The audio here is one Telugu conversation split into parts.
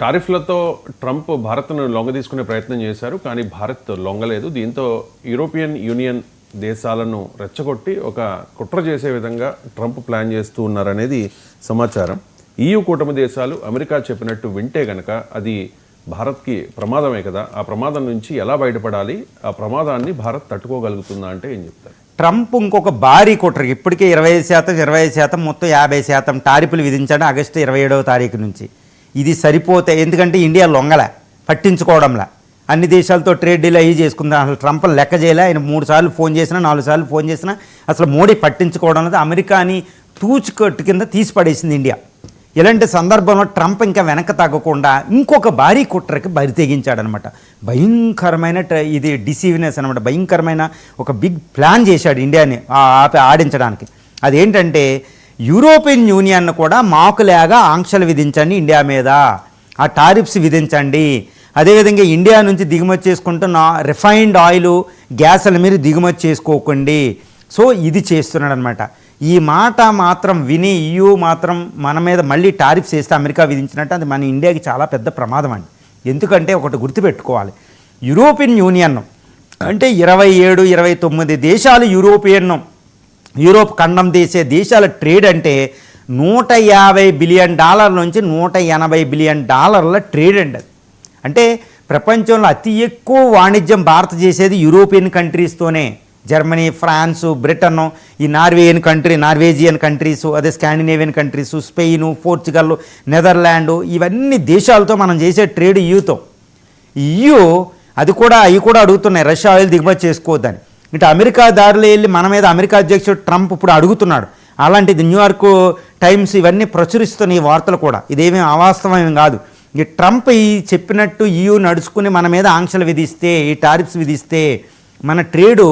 టారిఫ్లతో ట్రంప్ భారత్ను లొంగ తీసుకునే ప్రయత్నం చేశారు, కానీ భారత్ లొంగలేదు. దీంతో యూరోపియన్ యూనియన్ దేశాలను రెచ్చగొట్టి ఒక కుట్ర చేసే విధంగా ట్రంప్ ప్లాన్ చేస్తూ ఉన్నారనేది సమాచారం. EU కూటమి దేశాలు అమెరికా చెప్పినట్టు వింటే గనక అది భారత్కి ప్రమాదమే కదా. ఆ ప్రమాదం నుంచి ఎలా బయటపడాలి, ఆ ప్రమాదాన్ని భారత్ తట్టుకోగలుగుతుందా అంటే ఏం చెప్తారు? ట్రంప్ ఇంకొక భారీ కుట్ర, ఇప్పటికే 25% మొత్తం 50% టారిఫ్లు విధించాడు ఆగస్టు 27వ తారీఖు నుంచి. ఇది సరిపోతే, ఎందుకంటే ఇండియా లొంగలే, పట్టించుకోవడంలా, అన్ని దేశాలతో ట్రేడ్ డీల్ అయ్యి చేసుకుందాం. అసలు ట్రంప్ లెక్క చేయలే. ఆయన 3 సార్లు ఫోన్ చేసినా 4 సార్లు ఫోన్ చేసినా అసలు మోడీ పట్టించుకోవడం లేదు. అమెరికాని తూచుకట్టు కింద తీసి పడేసింది ఇండియా. ఇలాంటి సందర్భంలో ట్రంప్ ఇంకా వెనక తగ్గకుండా ఇంకొక భారీ కుట్రకి బరి తెగించాడనమాట. భయంకరమైన ఇది డిసీవ్నెస్ అనమాట. భయంకరమైన ఒక బిగ్ ప్లాన్ చేశాడు ఇండియాని ఆడించడానికి. అదేంటంటే యూరోపియన్ యూనియన్ కూడా మాకులాగా ఆంక్షలు విధించండి ఇండియా మీద, ఆ టారిఫ్స్ విధించండి. అదేవిధంగా ఇండియా నుంచి దిగుమతి చేసుకుంటున్న రిఫైన్డ్ ఆయిల్, గ్యాస్ల మీరు దిగుమతి చేసుకోకండి. సో ఇది చేస్తున్నాడు అనమాట. ఈ మాట మాత్రం విని EU మాత్రం మన మీద మళ్ళీ టారిఫ్స్ వేస్తే అమెరికా విధించినట్టు అది మన ఇండియాకి చాలా పెద్ద ప్రమాదం అండి. ఎందుకంటే ఒకటి గుర్తుపెట్టుకోవాలి, యూరోపియన్ యూనియన్ అంటే 27-29 దేశాలు యూరోప్ ఖండం దేశాల ట్రేడ్ అంటే $150 బిలియన్ నుంచి $180 బిలియన్ ట్రేడ్ అండి. అది అంటే ప్రపంచంలో అతి ఎక్కువ వాణిజ్యం భారత్ చేసేది యూరోపియన్ కంట్రీస్తోనే. జర్మనీ, ఫ్రాన్సు, బ్రిటన్, ఈ నార్వేజియన్ కంట్రీసు, అదే Scandinavian countries, Spain, Portugal, Netherland, ఇవన్నీ దేశాలతో మనం చేసే ట్రేడ్ EUతో. EU అవి కూడా అడుగుతున్నాయి రష్యా ఆయిల్ దిగుమతి చేసుకోవద్దని. ఇటు అమెరికా దారిలో వెళ్ళి మన మీద అమెరికా అధ్యక్షుడు ట్రంప్ ఇప్పుడు అడుగుతున్నాడు. అలాంటిది న్యూయార్క్ టైమ్స్ ఇవన్నీ ప్రచురిస్తున్న ఈ వార్తలు కూడా ఇదేమీ అవాస్తవం కాదు. ఈ ట్రంప్ ఈ చెప్పినట్టు EU నడుచుకుని మన మీద ఆంక్షలు విధిస్తే, ఈ టారిఫ్స్ విధిస్తే మన ట్రేడు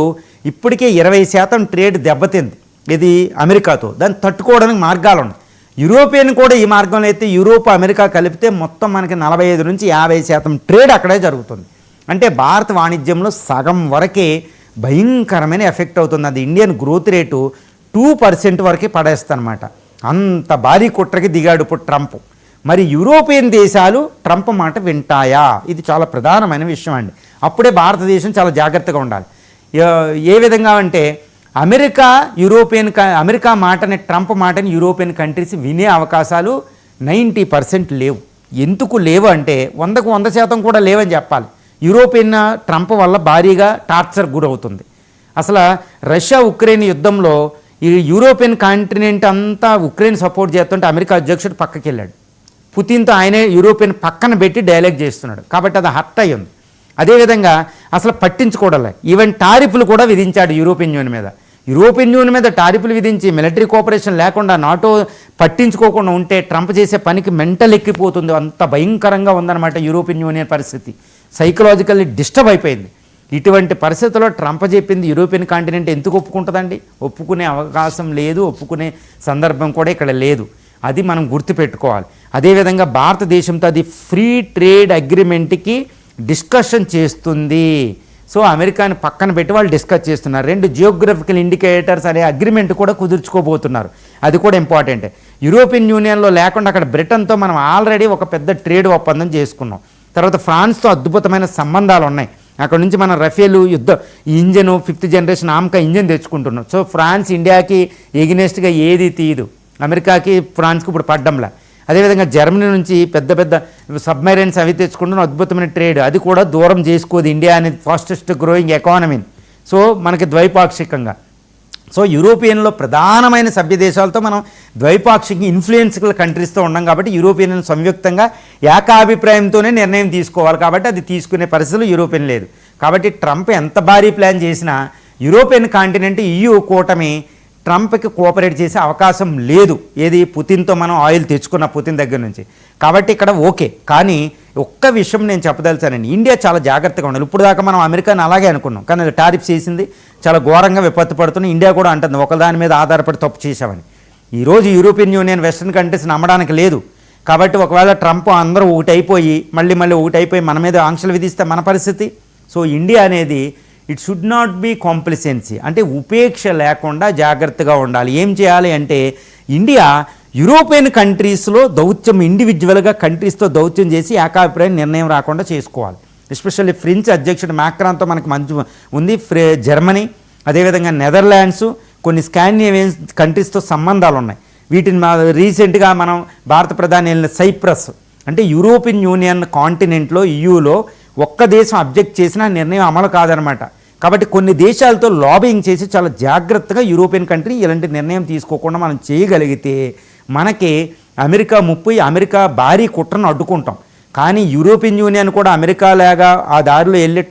ఇప్పటికే 20% ట్రేడ్ దెబ్బతింది ఇది అమెరికాతో. దాన్ని తట్టుకోవడానికి మార్గాలు ఉన్నాయి. యూరోపియన్ కూడా ఈ మార్గంలో అయితే యూరోప్ అమెరికా కలిపితే మొత్తం మనకి 45-50% ట్రేడ్ అక్కడే జరుగుతుంది. అంటే భారత వాణిజ్యంలో సగం వరకే భయంకరమైన ఎఫెక్ట్ అవుతుంది. అది ఇండియన్ గ్రోత్ రేటు 2% వరకే పడేస్తానమాట. అంత భారీ కుట్రకి దిగాడు ఇప్పుడు ట్రంప్. మరి యూరోపియన్ దేశాలు ట్రంప్ మాట వింటాయా? ఇది చాలా ప్రధానమైన విషయం అండి. అప్పుడే భారతదేశం చాలా జాగ్రత్తగా ఉండాలి. ఏ విధంగా అంటే అమెరికా మాటని, ట్రంప్ మాటని యూరోపియన్ కంట్రీస్ వినే అవకాశాలు 90% లేవు. ఎందుకు లేవు అంటే 100% కూడా లేవని చెప్పాలి. యూరోపియన్ ట్రంప్ వల్ల భారీగా టార్చర్ గురవుతుంది. అసలు రష్యా ఉక్రెయిన్ యుద్ధంలో ఈ యూరోపియన్ కాంటినెంట్ అంతా ఉక్రెయిన్ సపోర్ట్ చేస్తుంటే అమెరికా అధ్యక్షుడు పక్కకి వెళ్ళాడు. పుతిన్తో ఆయనే యూరోపియన్ పక్కన పెట్టి డైలాగ్ చేస్తున్నాడు. కాబట్టి అది హర్ట్ అయ్యి ఉంది. అదేవిధంగా అసలు పట్టించుకోవడంలే. ఈవెన్ టారిఫ్లు కూడా విధించాడు యూరోపియన్ యూనియన్ మీద టారిఫ్లు విధించి మిలిటరీ కోఆపరేషన్ లేకుండా, నాటో పట్టించుకోకుండా ఉంటే ట్రంప్ చేసే పనికి మెంటల్ ఎక్కిపోతుంది. అంత భయంకరంగా ఉందన్నమాట యూరోపియన్ యూనియన్ పరిస్థితి. సైకలాజికల్లీ డిస్టర్బ్ అయిపోయింది. ఇటువంటి పరిస్థితుల్లో ట్రంప్ చెప్పింది యూరోపియన్ కాంటినెంట్ ఎందుకు ఒప్పుకుంటుందండి? ఒప్పుకునే అవకాశం లేదు, ఒప్పుకునే సందర్భం కూడా ఇక్కడ లేదు. అది మనం గుర్తుపెట్టుకోవాలి. అదేవిధంగా భారతదేశంతో అది ఫ్రీ ట్రేడ్ అగ్రిమెంట్కి డిస్కషన్ చేస్తుంది. సో అమెరికాని పక్కన పెట్టి వాళ్ళు డిస్కస్ చేస్తున్నారు. 2 జియోగ్రఫికల్ ఇండికేటర్స్ అనే అగ్రిమెంట్ కూడా కుదుర్చుకోబోతున్నారు. అది కూడా ఇంపార్టెంట్. యూరోపియన్ యూనియన్లో లేకుండా అక్కడ బ్రిటన్తో మనం ఆల్రెడీ ఒక పెద్ద ట్రేడ్ ఒప్పందం చేసుకున్నాం. తర్వాత ఫ్రాన్స్తో అద్భుతమైన సంబంధాలు ఉన్నాయి. అక్కడ నుంచి మనం Rafale engine 5th generation AMCA engine తెచ్చుకుంటున్నాం. సో ఫ్రాన్స్ ఇండియాకి ఎగినెస్ట్గా ఏది తీయదు. అమెరికాకి ఫ్రాన్స్కి ఇప్పుడు పడ్డంలా. అదేవిధంగా జర్మనీ నుంచి పెద్ద సబ్మెరైన్స్ అవి తెచ్చుకుంటున్న అద్భుతమైన ట్రేడ్, అది కూడా దూరం చేసుకోదు. ఇండియా అనేది ఫాస్టెస్ట్ గ్రోయింగ్ ఎకానమీ. సో మనకి ద్వైపాక్షికంగా, సో యూరోపియన్లో ప్రధానమైన సభ్య దేశాలతో మనం ద్వైపాక్షిక ఇన్ఫ్లుయెన్షియల్ కంట్రీస్తో ఉన్నాం. కాబట్టి యూరోపియన్ సంయుక్తంగా ఏకాభిప్రాయంతోనే నిర్ణయం తీసుకోవాలి. కాబట్టి అది తీసుకునే పరిస్థితులు యూరోపియన్ లేదు. కాబట్టి ట్రంప్ ఎంత భారీ ప్లాన్ చేసినా యూరోపియన్ కాంటినెంట్ EU కూటమి ట్రంప్కి కోఆపరేట్ చేసే అవకాశం లేదు. ఏది? పుతిన్తో మనం ఆయిల్ తెచ్చుకున్న పుతిన్ దగ్గర నుంచి. కాబట్టి ఇక్కడ ఓకే. కానీ ఒక్క విషయం నేను చెప్పదలిచానండి, ఇండియా చాలా జాగ్రత్తగా ఉండాలి. ఇప్పుడు దాకా మనం అమెరికాని అలాగే అనుకున్నాం, కానీ అది టారిఫ్స్ చేసింది, చాలా ఘోరంగా విపత్తు పడుతున్నాయి. ఇండియా కూడా అంటుంది ఒకదాని మీద ఆధారపడి తప్పు చేసామని. ఈరోజు యూరోపియన్ యూనియన్ వెస్ట్రన్ కంట్రీస్ నమ్మడానికి లేదు. కాబట్టి ఒకవేళ ట్రంప్ అందరూ ఒకటైపోయి మళ్ళీ ఒకటైపోయి మన మీద ఆంక్షలు విధిస్తే మన పరిస్థితి. సో ఇండియా అనేది ఇట్ షుడ్ నాట్ బీ కాంప్లిసెన్సీ, అంటే ఉపేక్ష లేకుండా జాగ్రత్తగా ఉండాలి. ఏం చేయాలి అంటే ఇండియా యూరోపియన్ కంట్రీస్లో దౌత్యం ఇండివిజువల్గా కంట్రీస్తో దౌత్యం చేసి ఏకాభిప్రాయం నిర్ణయం రాకుండా చేసుకోవాలి. ఎస్పెషల్లీ ఫ్రెంచ్ అధ్యక్షుడు మ్యాక్రాన్తో మనకు మంచి ఉంది. జర్మనీ, అదేవిధంగా నెదర్లాండ్స్, కొన్ని స్కాండినేవియన్ కంట్రీస్తో సంబంధాలు ఉన్నాయి. వీటిని రీసెంట్గా మనం భారత ప్రధాని వెళ్ళిన సైప్రస్, అంటే యూరోపియన్ యూనియన్ కాంటినెంట్లో EUలో ఒక్క దేశం అబ్జెక్ట్ చేసినా నిర్ణయం అమలు కాదనమాట. కాబట్టి కొన్ని దేశాలతో లాబింగ్ చేసి చాలా జాగ్రత్తగా యూరోపియన్ కంట్రీ ఇలాంటి నిర్ణయం తీసుకోకుండా మనం చేయగలిగితే మనకి అమెరికా ముప్పు, అమెరికా భారీ కుట్రను అడ్డుకుంటాం. కానీ యూరోపియన్ యూనియన్ కూడా అమెరికా లాగా ఆ దారిలో వెళ్ళి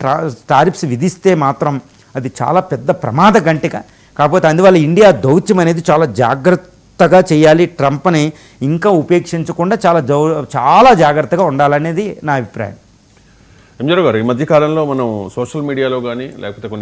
టారిఫ్స్ విధిస్తే మాత్రం అది చాలా పెద్ద ప్రమాద గంటిక. కాకపోతే అందువల్ల ఇండియా దౌత్యం అనేది చాలా జాగ్రత్తగా చేయాలి. ట్రంప్ని ఇంకా ఉపేక్షించకుండా చాలా జాగ్రత్తగా ఉండాలనేది నా అభిప్రాయం. ఎంజర్ గారు, ఈ మధ్యకాలంలో మనం సోషల్ మీడియాలో కానీ లేకపోతే కొన్ని